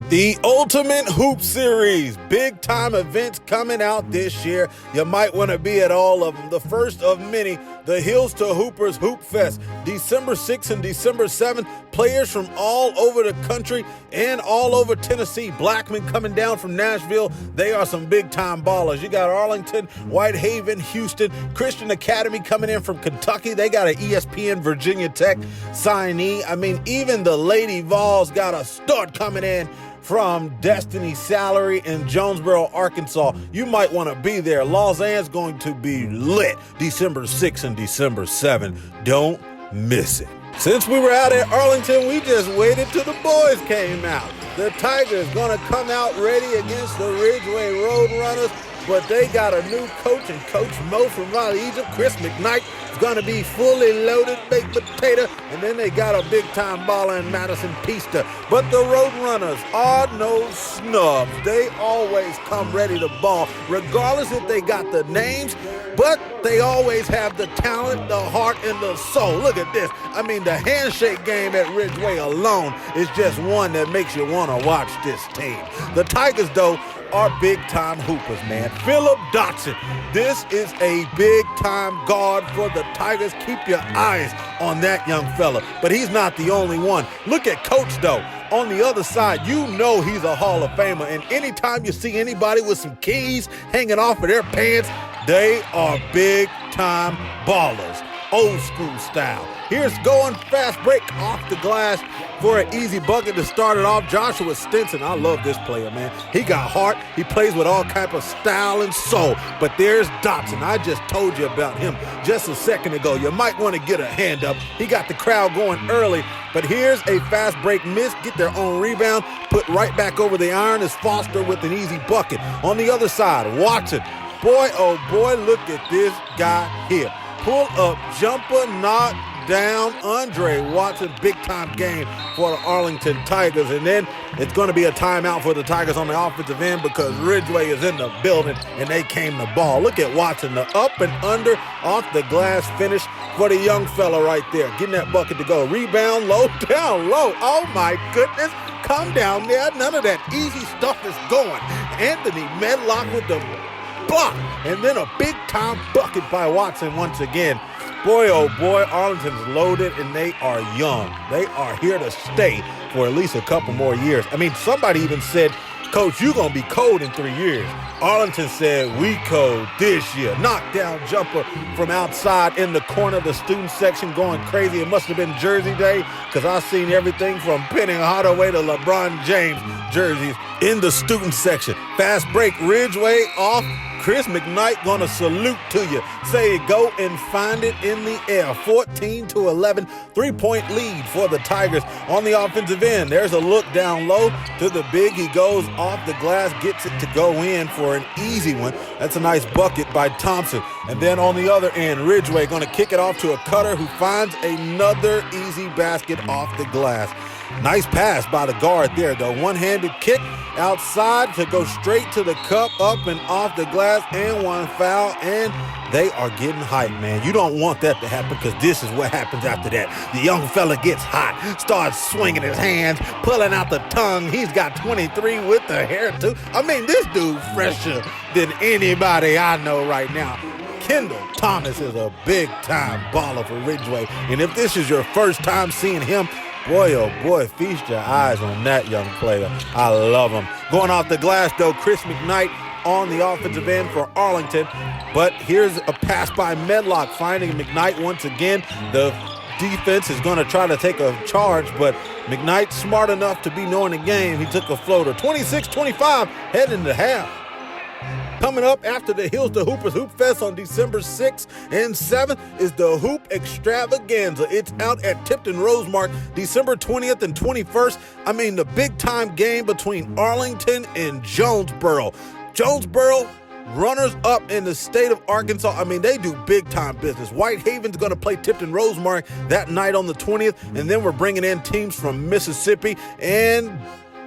The Ultimate Hoop Series, big-time events coming out this year. You might want to be at all of them. The first of many, the Hills to Hoopers Hoop Fest, December 6th and December 7th. Players from all over the country and all over Tennessee. Blackman coming down from Nashville. They are some big-time ballers. You got Arlington, Whitehaven, Houston, Christian Academy coming in from Kentucky. They got an ESPN Virginia Tech signee. I mean, even the Lady Vols got a stud coming in from Destiny Salary in Jonesboro, Arkansas. You might want to be there. Lausanne's going to be lit December 6th and December 7th. Don't miss it. Since we were out at Arlington, we just waited till the boys came out. The Tigers going to come out ready against the Ridgeway Roadrunners, but they got a new coach, and Coach Mo from Raleigh, Egypt, Chris McKnight, is going to be fully loaded baked potato, and then they got a big-time baller in Madison Pista. But the Roadrunners are no snubs. They always come ready to ball, regardless if they got the names, but they always have the talent, the heart, and the soul. Look at this. I mean, the handshake game at Ridgeway alone is just one that makes you want to watch this team. The Tigers, though, are big-time hoopers, man. Philip Dotson, this is a big-time guard for the Tigers. Keep your eyes on that young fella. But he's not the only one. Look at Coach, though. On the other side, you know he's a Hall of Famer. And anytime you see anybody with some keys hanging off of their pants, they are big-time ballers. Old school style. Here's going fast break off the glass for an easy bucket to start it off. Joshua Stinson, I love this player, man. He got heart. He plays with all type of style and soul. But there's Dotson. I just told you about him just a second ago. You might want to get a hand up. He got the crowd going early. But here's a fast break miss. Get their own rebound. Put right back over the iron is Foster with an easy bucket. On the other side, Watson. Boy, oh boy, look at this guy here. Pull up jumper, knock down Andre Watson. Big-time game for the Arlington Tigers. And then it's going to be a timeout for the Tigers on the offensive end because Ridgeway is in the building and they came the ball. Look at Watson, the up and under off the glass finish for the young fella right there. Getting that bucket to go. Rebound, low, down, low. Oh, my goodness. Come down there. None of that easy stuff is going. Anthony Medlock with the block, and then a big-time bucket by Watson once again. Boy, oh boy, Arlington's loaded, and they are young. They are here to stay for at least a couple more years. I mean, somebody even said, Coach, you're going to be cold in 3 years. Arlington said, we cold this year. Knockdown jumper from outside in the corner of the student section going crazy. It must have been Jersey Day because I've seen everything from Penny Hardaway to LeBron James jerseys in the student section. Fast break, Ridgeway off. Chris McKnight gonna salute to you. Say go and find it in the air. 14-11, 3-point lead for the Tigers on the offensive end. There's a look down low to the big. He goes off the glass, gets it to go in for an easy one. That's a nice bucket by Thompson. And then on the other end, Ridgeway gonna kick it off to a cutter who finds another easy basket off the glass. Nice pass by the guard there, though. One-handed kick outside to go straight to the cup, up and off the glass, and one foul, and they are getting hyped, man. You don't want that to happen because this is what happens after that. The young fella gets hot, starts swinging his hands, pulling out the tongue. He's got 23 with the hair, too. I mean, this dude's fresher than anybody I know right now. Kendall Thomas is a big-time baller for Ridgeway, and if this is your first time seeing him, boy, oh boy, feast your eyes on that young player. I love him. Going off the glass, though, Chris McKnight on the offensive end for Arlington. But here's a pass by Medlock, finding McKnight once again. The defense is going to try to take a charge, but McKnight smart enough to be knowing the game. He took a floater. 26-25, heading to half. Coming up after the Hills to Hoopers Hoop Fest on December 6th and 7th is the Hoop Extravaganza. It's out at Tipton Rosemark, December 20th and 21st. I mean, the big-time game between Arlington and Jonesboro. Jonesboro, runners-up in the state of Arkansas. I mean, they do big-time business. Whitehaven's going to play Tipton Rosemark that night on the 20th, and then we're bringing in teams from Mississippi and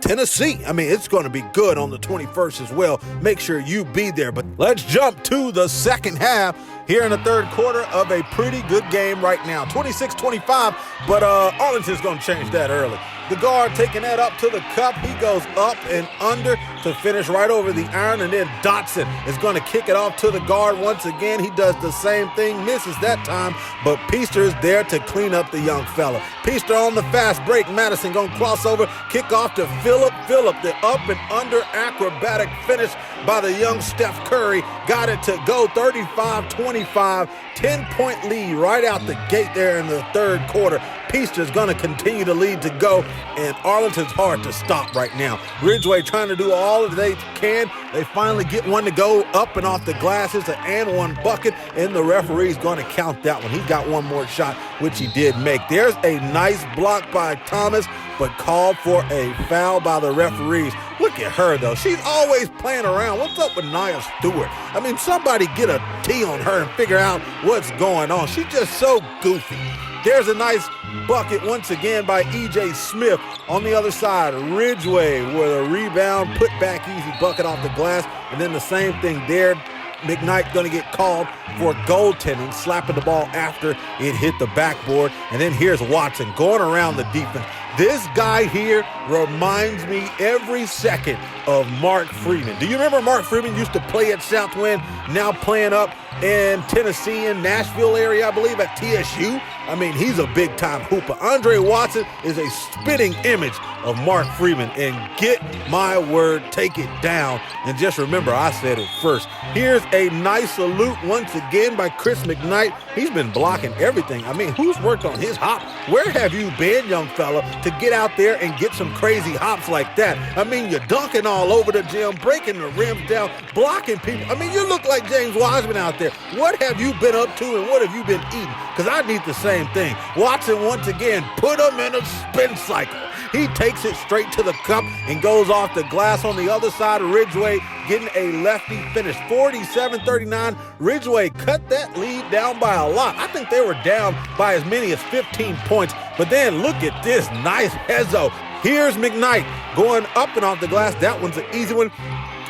Tennessee. I mean, it's going to be good on the 21st as well. Make sure you be there. But let's jump to the second half here in the third quarter of a pretty good game right now. 26-25, but Arlington's going to change that early. The guard taking that up to the cup. He goes up and under to finish right over the iron, and then Dotson is going to kick it off to the guard once again. He does the same thing, misses that time, but Peaster is there to clean up the young fella. Peaster on the fast break. Madison going to cross over, kick off to Phillip. Phillip, the up and under acrobatic finish by the young Steph Curry. Got it to go 35-25, 10-point lead right out the gate there in the third quarter. Peaster's going to continue to lead to go, and Arlington's hard to stop right now. Ridgeway trying to do all that they can. They finally get one to go up and off the glass. It's an and one bucket, and the referee's going to count that one. He got one more shot, which he did make. There's a nice block by Thomas, but called for a foul by the referees. Look at her, though. She's always playing around. What's up with Nia Stewart? I mean, somebody get a T on her and figure out what's going on. She's just so goofy. There's a nice bucket once again by E.J. Smith on the other side. Ridgeway with a rebound, put back easy bucket off the glass. And then the same thing there. McKnight going to get called for goaltending, slapping the ball after it hit the backboard. And then here's Watson going around the defense. This guy here reminds me every second of Mark Freeman. Do you remember Mark Freeman used to play at Southwind, now playing up in Tennessee, in Nashville area, I believe, at TSU? I mean, he's a big-time hooper. Andre Watson is a spitting image of Mark Freeman. And get my word, take it down. And just remember, I said it first. Here's a nice salute once again by Chris McKnight. He's been blocking everything. I mean, who's worked on his hop? Where have you been, young fella, to get out there and get some crazy hops like that? I mean, you're dunking all over the gym, breaking the rims down, blocking people. I mean, you look like James Wiseman out there. What have you been up to and what have you been eating? Because I need the same thing. Watson once again put him in a spin cycle. He takes it straight to the cup and goes off the glass on the other side of Ridgeway, getting a lefty finish. 47-39. Ridgeway cut that lead down by a lot. I think they were down by as many as 15 points. But then look at this nice hezzo. Here's McKnight going up and off the glass. That one's an easy one.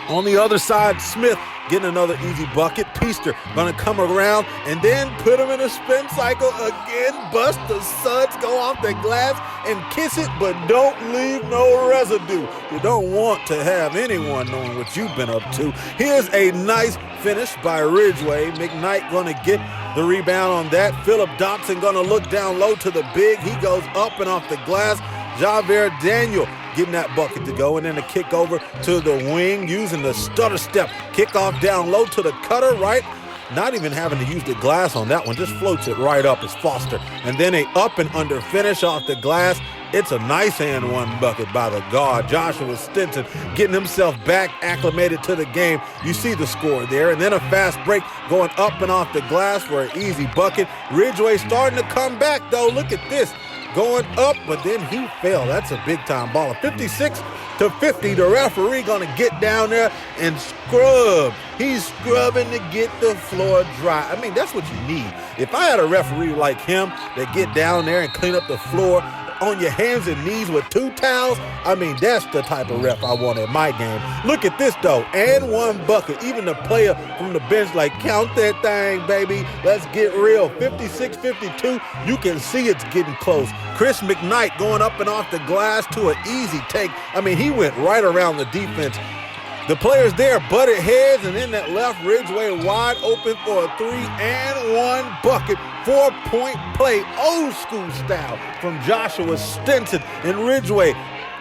On the other side, Smith getting another easy bucket. Peaster going to come around and then put him in a spin cycle again. Bust the suds, go off the glass and kiss it, but don't leave no residue. You don't want to have anyone knowing what you've been up to. Here's a nice finish by Ridgeway. McKnight going to get the rebound on that. Phillip Dotson going to look down low to the big. He goes up and off the glass. Javier Daniel getting that bucket to go, and then a kick over to the wing using the stutter step. Kickoff down low to the cutter, right? Not even having to use the glass on that one, just floats it right up as Foster. And then a up and under finish off the glass. It's a nice and one bucket by the guard. Joshua Stinson getting himself back acclimated to the game. You see the score there. And then a fast break going up and off the glass for an easy bucket. Ridgeway starting to come back, though. Look at this. Going up, but then he fell. That's a big-time baller. 56-50. The referee going to get down there and scrub. He's scrubbing to get the floor dry. I mean, that's what you need. If I had a referee like him that get down there and clean up the floor on your hands and knees with two towels, I mean, that's the type of ref I want in my game. Look at this, though, and one bucket. Even the player from the bench like, count that thing, baby. Let's get real. 56-52. You can see it's getting close. Chris McKnight going up and off the glass to an easy take. I mean, he went right around the defense. The players there butted heads, and then that left Ridgeway wide open for a 3-and-1 bucket. 4-point play, old school style from Joshua Stinson and Ridgeway.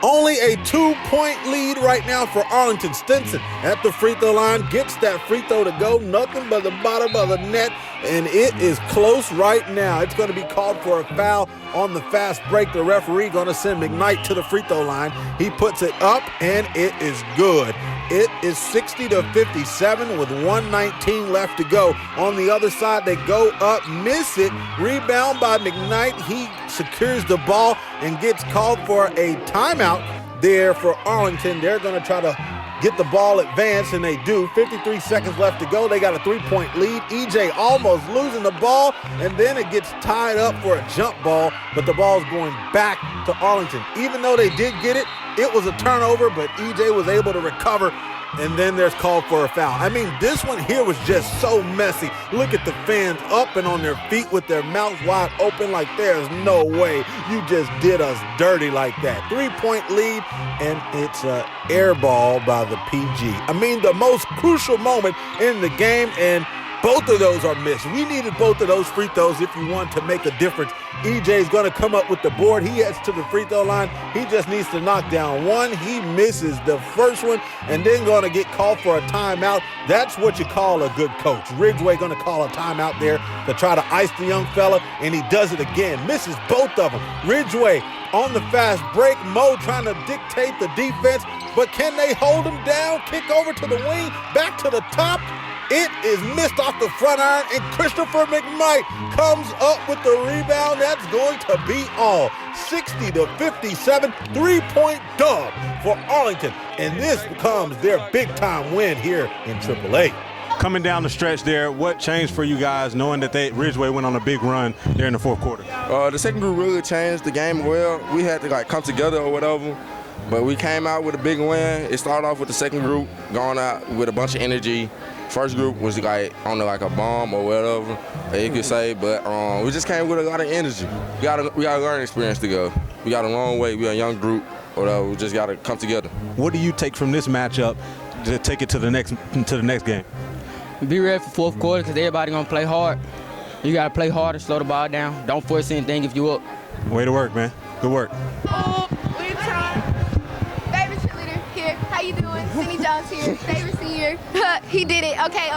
Only a 2-point lead right now for Arlington. Stinson at the free throw line, gets that free throw to go, nothing but the bottom of the net, and it is close right now. It's going to be called for a foul on the fast break. The referee going to send McKnight to the free throw line. He puts it up, and it is good. It is 60-57 with 1:19 left to go. On the other side, they go up, miss it. Rebound by McKnight. He secures the ball and gets called for a timeout there for Arlington. They're going to try to get the ball advanced, and they do. 53 seconds left to go. They got a 3-point lead. EJ almost losing the ball, and then it gets tied up for a jump ball, but the ball's going back to Arlington. Even though they did get it, it was a turnover, but EJ was able to recover and then there's called for a foul. I mean, this one here was just so messy. Look at the fans up and on their feet with their mouths wide open like there's no way you just did us dirty like that. 3-point lead, and it's an air ball by the PG. I mean, the most crucial moment in the game, and both of those are missed. We needed both of those free throws if you want to make a difference. EJ's going to come up with the board. He heads to the free throw line. He just needs to knock down one. He misses the first one and then going to get called for a timeout. That's what you call a good coach. Ridgeway going to call a timeout there to try to ice the young fella, and he does it again. Misses both of them. Ridgeway on the fast break. Mo trying to dictate the defense, but can they hold him down? Kick over to the wing, back to the top. It is missed off the front iron, and Christopher McKnight comes up with the rebound. That's going to be all. 60-57, 3-point dub for Arlington, and this becomes their big-time win here in AAA. Coming down the stretch there, what changed for you guys knowing that Ridgeway went on a big run there in the fourth quarter? The second group really changed the game well. We had to come together or whatever, but we came out with a big win. It started off with the second group going out with a bunch of energy. First group was on a bomb or whatever you could say, but we just came with a lot of energy. We got a learning experience to go. We got a long way. We're a young group, whatever. We just got to come together. What do you take from this matchup to take it to the next game? Be ready for fourth quarter because everybody gonna play hard. You gotta play hard and slow the ball down. Don't force anything if you up. Way to work, man. Good work. Oh, we're trying. Favorite cheerleader here. How you doing? Cindy Jones here. Favorite senior. He did it. Okay.